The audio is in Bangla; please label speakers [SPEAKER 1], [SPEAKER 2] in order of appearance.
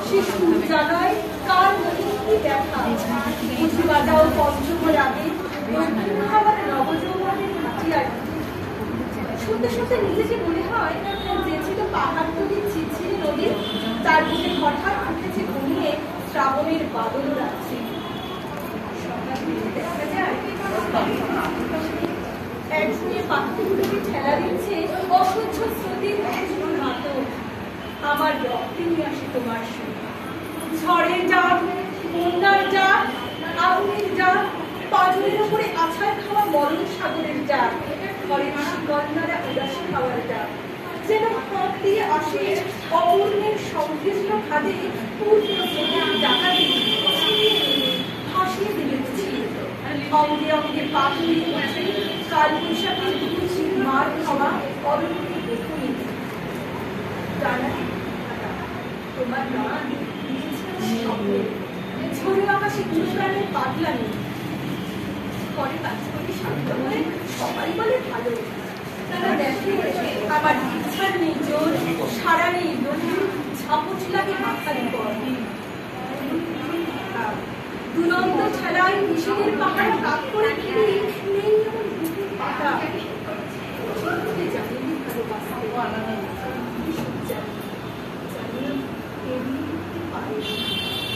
[SPEAKER 1] শিশু জানায় কার মনে কি দেখা পুঁথি বাজাও পঞ্চমের আগে খাবার নবযৌবনের হাতিয়ার। শুনতে শুনতে নিজে যে মনে হয় যে ছিল পাহাড় তৈরি ঝিরঝিরি নদী, তার বুকে হঠাৎ উঠেছে ঘুমিয়ে শ্রাবণের বাদল রাখছে। দেখা যায় একসঙ্গে পাখিগুলোকে ঠেলা দিচ্ছে অসহ্য স্রোতের মাতল। আমার রক্তে নিয়ে আসে তোমার সুর, ঝড়ের ডাক, বন্যার ডাক, আগুনের ডাক, পাজরের উপরে আছাড় খাওয়া মরণ সাগরের ডাক, ঘরের শিকলনারা উদাসী খাওয়ার ডাক, যেন ফাঁক দিয়ে আসে অপূর্ণের সংকীর্ণ খাদে পূর্ণ স্রোতের ডাকাতে ভাসিয়ে দিয়েছি। অঙ্গে অঙ্গে পাথরে উঠে কাল বৈশাখের দুচির মার খাওয়া অরণ্যে দেখুনি। তোমার গান ঝোড়ো আকাশে গুরুপ্রাণের পাগলামি ঘরে কাজ করে শান্ত হয়ে সবাই বলে ভালো। তারা দেখে আমার ইচ্ছার নেই জোর, সারা নেই নদীর ঝাপট লাগে মাথার উপর। দুরন্ত ঠেলায় নিশীথের পাহাড় কাক করে ঘিরে নেই এমন বুকের পাতা।